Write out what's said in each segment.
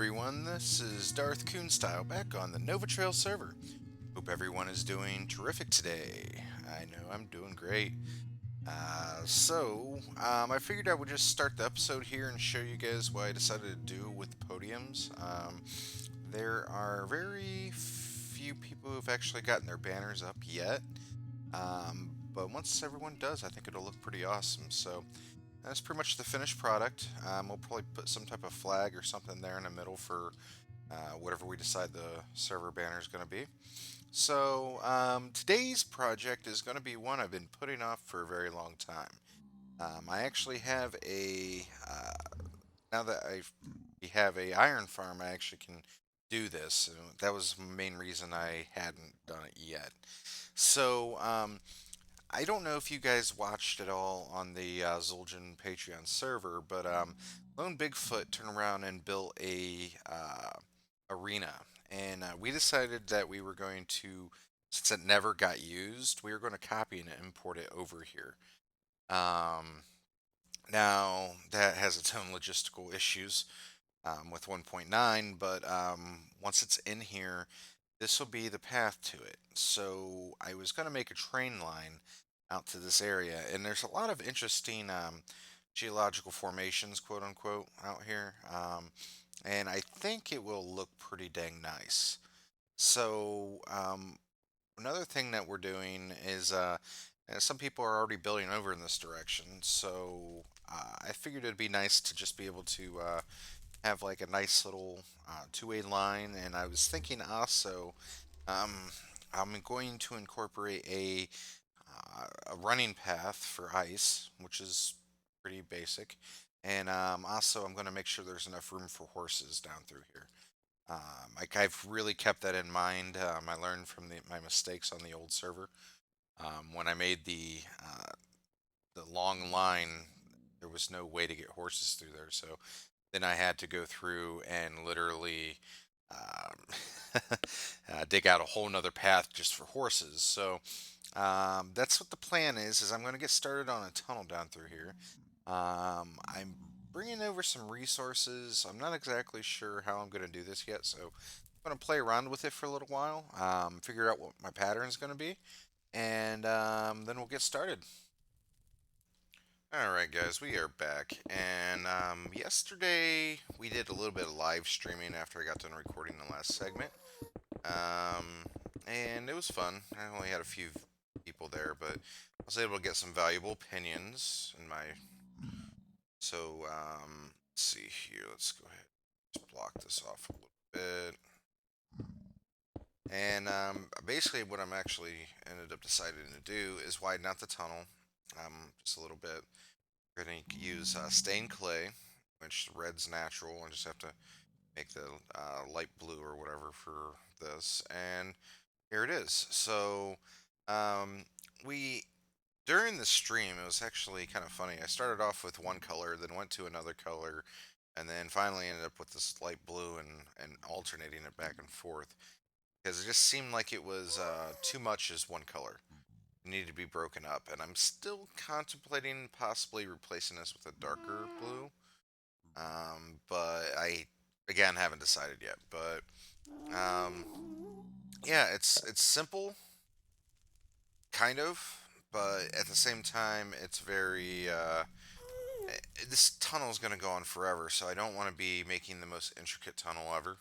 everyone, this is Darth Coonstyle back on the NovaTrails server. Hope everyone is doing terrific today. I know I'm doing great. I figured I would just start the episode here and show you guys what I decided to do with the podiums. There are very few people who've actually gotten their banners up yet, but once everyone does, I think it'll look pretty awesome. So that's pretty much the finished product. We'll probably put some type of flag or something there in the middle for whatever we decide the server banner is going to be. Today's project is going to be one I've been putting off for a very long time. I actually have now that we have a iron farm, I actually can do this. That was the main reason I hadn't done it yet. So, I don't know if you guys watched it all on the Zul'jin Patreon server, but Lone Bigfoot turned around and built a arena, and we decided that we were going to, since it never got used, we were going to copy and import it over here. Um, Now that has its own logistical issues with 1.9, but once it's in here, this will be the path to it. So I was going to make a train line out to this area, and there's a lot of interesting geological formations, quote unquote, out here, and I think it will look pretty dang nice. Another thing that we're doing is some people are already building over in this direction, so I figured it'd be nice to just be able to have like a nice little two-way line, and I was thinking also um, I'm going to incorporate a running path for ice, which is pretty basic, and also I'm going to make sure there's enough room for horses down through here. I've really kept that in mind. I learned from my mistakes on the old server. When I made the long line, there was no way to get horses through there, so then I had to go through and literally dig out a whole nother path just for horses. That's what the plan is I'm going to get started on a tunnel down through here. I'm bringing over some resources. I'm not exactly sure how I'm going to do this yet, so I'm going to play around with it for a little while, figure out what my pattern is going to be, and then we'll get started. Alright guys, we are back, and yesterday we did a little bit of live streaming after I got done recording the last segment, um, and it was fun. I only had a few people there, but I was able to get some valuable opinions in my... let's see here, let's go ahead and just block this off a little bit. And basically what I'm actually ended up deciding to do is widen out the tunnel just a little bit. We're going to use stained clay, which red's natural, and just have to make the light blue or whatever for this. And here it is. Um, we during the stream, it was actually kind of funny. I started off with one color, then went to another color, and then finally ended up with this light blue and alternating it back and forth because it just seemed like it was too much as one color. It needed to be broken up, and I'm still contemplating possibly replacing this with a darker blue. But I again haven't decided yet. But um, yeah, it's simple, kind of, but at the same time, it's very. This tunnel is going to go on forever, so I don't want to be making the most intricate tunnel ever.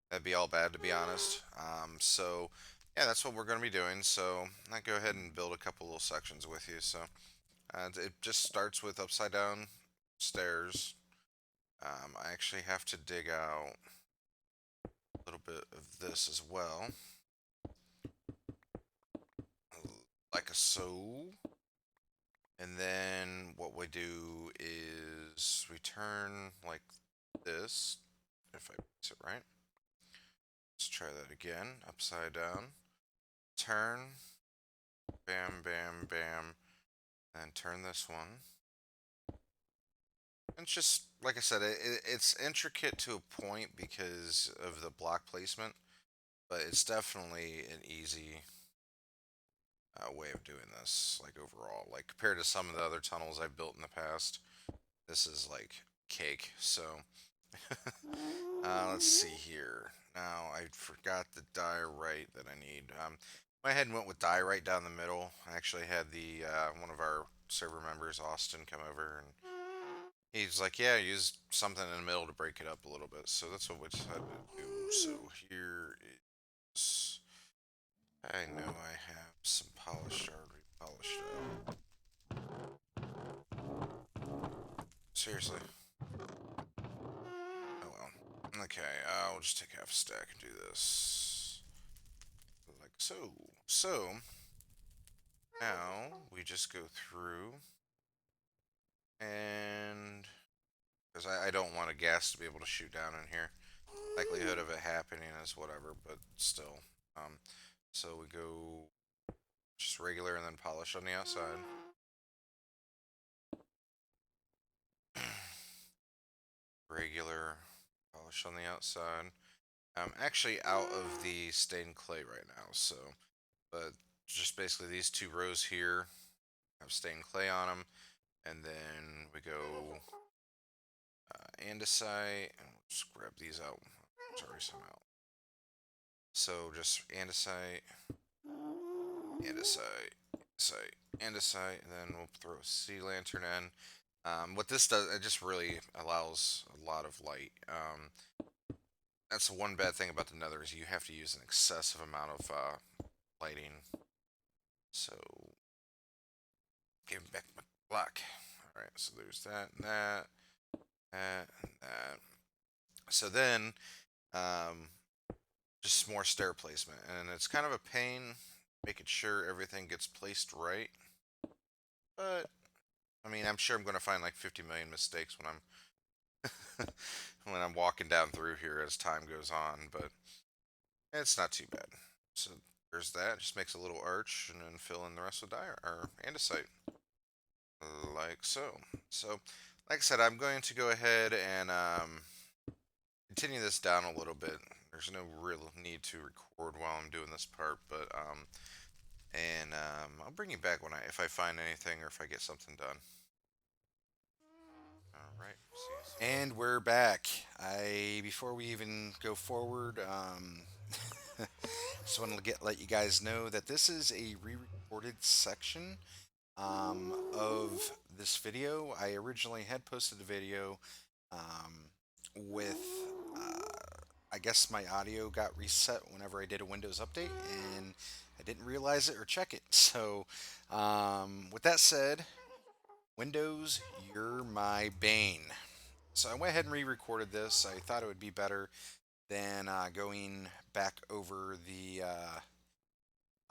That'd be all bad, to be honest. Yeah, that's what we're going to be doing. So I go ahead and build a couple little sections with you. It just starts with upside down stairs. I actually have to dig out a little bit of this as well, like a so. And then what we do is we turn like this, if I piece it right. Let's try that again. Upside down. Turn. Bam, bam, bam. And turn this one. And it's just, like I said, it's intricate to a point because of the block placement, but it's definitely an easy way of doing this, like overall. Like compared to some of the other tunnels I've built in the past, this is like cake. Let's see here. Now, I forgot the diorite that I need. Went ahead and went with diorite down the middle. I actually had the one of our server members, Austin, come over, and he's like, "Yeah, use something in the middle to break it up a little bit." So that's what we decided to do. So here is. I know I have some polished already polished up. Seriously. Oh well. Okay, I'll just take half a stack and do this. Like so. So, now we just go through and. Because I don't want a gas to be able to shoot down in here. Likelihood of it happening is whatever, but still. Um, so we go just regular and then polish on the outside. Regular, polish on the outside. I'm actually out of the stained clay right now, so, but just basically these two rows here have stained clay on them, and then we go andesite, and we'll just grab these out. Sorry, some out. So just andesite, andesite, andesite, andesite, and then we'll throw a sea lantern in. What this does, it just really allows a lot of light. That's the one bad thing about the Nether is you have to use an excessive amount of lighting. So, give back my block. All right, so there's that, and that, that, and that. So then, um, just more stair placement, and it's kind of a pain making sure everything gets placed right. But I mean, I'm sure I'm going to find like 50 million mistakes when I'm when I'm walking down through here as time goes on, but it's not too bad. So there's that. Just makes a little arch and then fill in the rest with dire or andesite, like so. So, like I said, I'm going to go ahead and continue this down a little bit. There's no real need to record while I'm doing this part, but I'll bring you back when if I find anything or if I get something done. All right. And we're back. I before we even go forward, just want to let you guys know that this is a re-recorded section of this video. I originally had posted a video with, I guess my audio got reset whenever I did a Windows update, and I didn't realize it or check it. So, with that said, Windows, you're my bane. So I went ahead and re-recorded this. I thought it would be better than going back over the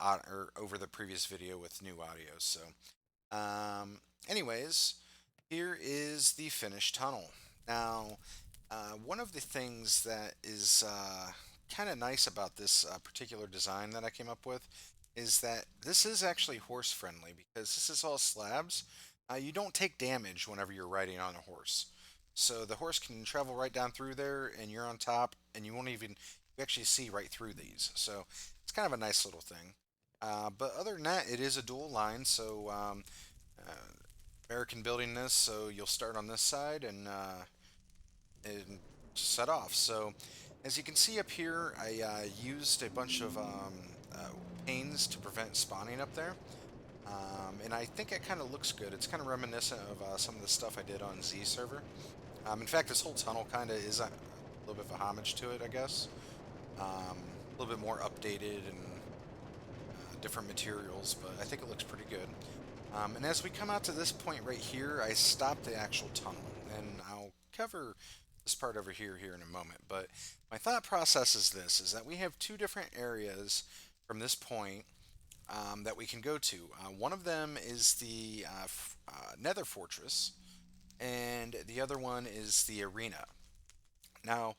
or over the previous video with new audio. So, anyways, here is the finished tunnel. Now, one of the things that is kind of nice about this particular design that I came up with is that this is actually horse friendly because this is all slabs. You don't take damage whenever you're riding on a horse. So the horse can travel right down through there and you're on top and you won't even, you actually see right through these. So it's kind of a nice little thing. But other than that, it is a dual line. So uh, American building this, so you'll start on this side and set off. So as you can see up here, I used a bunch of panes to prevent spawning up there. And I think it kind of looks good. It's kind of reminiscent of some of the stuff I did on Z server. In fact, this whole tunnel kind of is a little bit of a homage to it, I guess. A little bit more updated and different materials, but I think it looks pretty good. And as we come out to this point right here, I stopped the actual tunnel, and I'll cover this part over here in a moment. But my thought process is this: is that we have two different areas from this point that we can go to. One of them is the Nether Fortress, and the other one is the arena. Now,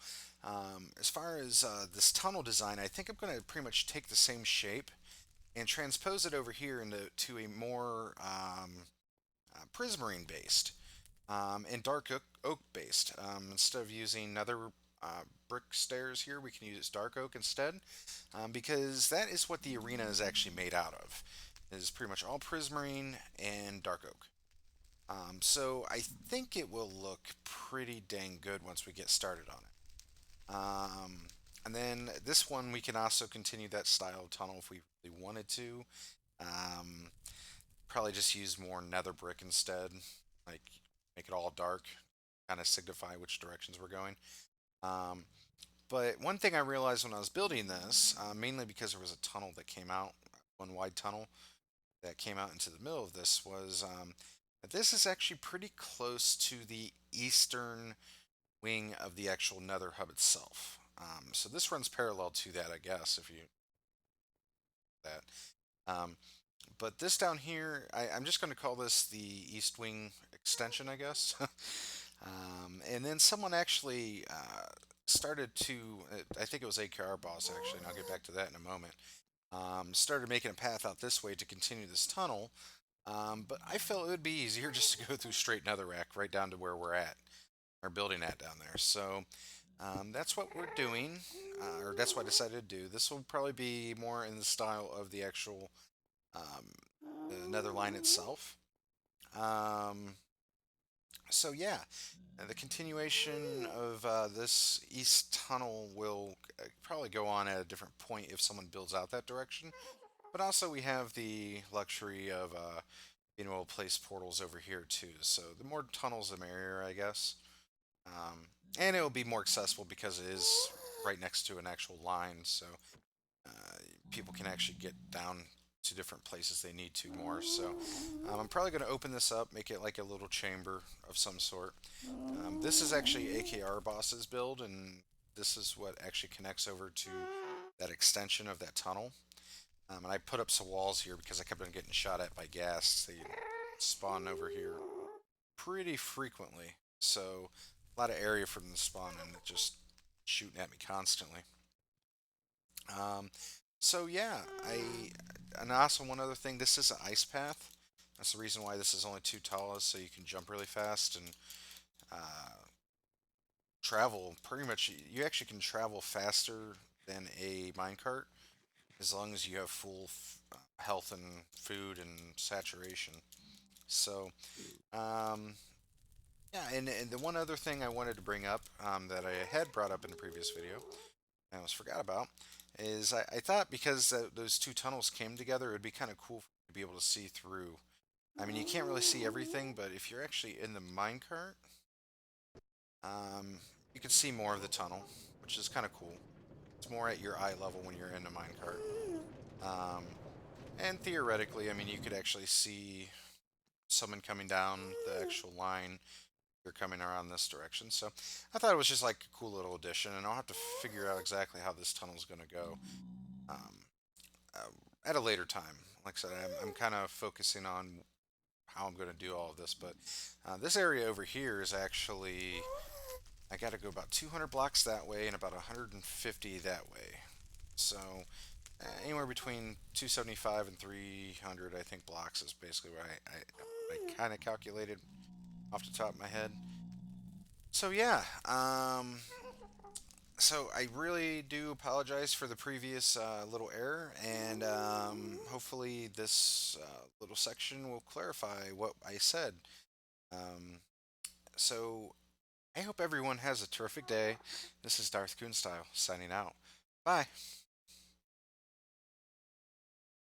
as far as this tunnel design, I think I'm going to pretty much take the same shape and transpose it over here into a more prismarine based and dark oak based. Instead of using nether brick stairs here, we can use dark oak instead because that is what the arena is actually made out of. It is pretty much all prismarine and dark oak. So I think it will look pretty dang good once we get started on it. And then this one we can also continue that style of tunnel if we really wanted to. Um, Probably just use more nether brick instead, like make it all dark, kind of signify which directions we're going. Um, but one thing I realized when I was building this, mainly because there was a tunnel that came out, one wide tunnel that came out into the middle of this, was that this is actually pretty close to the eastern wing of the actual nether hub itself. So this runs parallel to that, I guess, if you that. Um, but this down here, I'm just going to call this the East Wing extension, I guess. And then someone actually started to, I think it was AKR Boss actually, and I'll get back to that in a moment, started making a path out this way to continue this tunnel. But I felt it would be easier just to go through straight Netherrack right down to where we're at, or building at down there. So that's what we're doing, or that's what I decided to do. This will probably be more in the style of the actual um, the nether line itself. Um, so yeah, the continuation of this east tunnel will probably go on at a different point if someone builds out that direction. But also we have the luxury of being able to place portals over here too. So the more tunnels, the merrier, I guess. Um, and it will be more accessible because it is right next to an actual line. So uh, people can actually get down to different places they need to more. So I'm probably going to open this up, make it like a little chamber of some sort. This is actually AKR Boss's build, and this is what actually connects over to that extension of that tunnel. And I put up some walls here because I kept on getting shot at by ghasts. They spawn over here pretty frequently, so a lot of area for them to spawn and just shooting at me constantly. Um, so yeah, and also one other thing, this is an ice path. That's the reason why this is only two talas, so you can jump really fast and uh, travel. Pretty much, you actually can travel faster than a minecart as long as you have full health and food and saturation. So, um, yeah, and the one other thing I wanted to bring up that I had brought up in the previous video and I almost forgot about is I thought because those two tunnels came together, it would be kind of cool to be able to see through. I mean, you can't really see everything, but if you're actually in the minecart, um, you can see more of the tunnel, which is kind of cool. It's more at your eye level when you're in the minecart. Um, and theoretically, I mean, you could actually see someone coming down the actual line. You're coming around this direction. So I thought it was just like a cool little addition, and I'll have to figure out exactly how this tunnel is going to go um, uh, at a later time. Like I said, I'm kind of focusing on how I'm going to do all of this, but this area over here is actually, I got to go about 200 blocks that way and about 150 that way. So anywhere between 275 and 300, I think, blocks is basically what I kind of calculated off the top of my head. So yeah, so I really do apologize for the previous little error, and hopefully this little section will clarify what I said. Um, so I hope everyone has a terrific day. This is Darth Coonstyle signing out. Bye.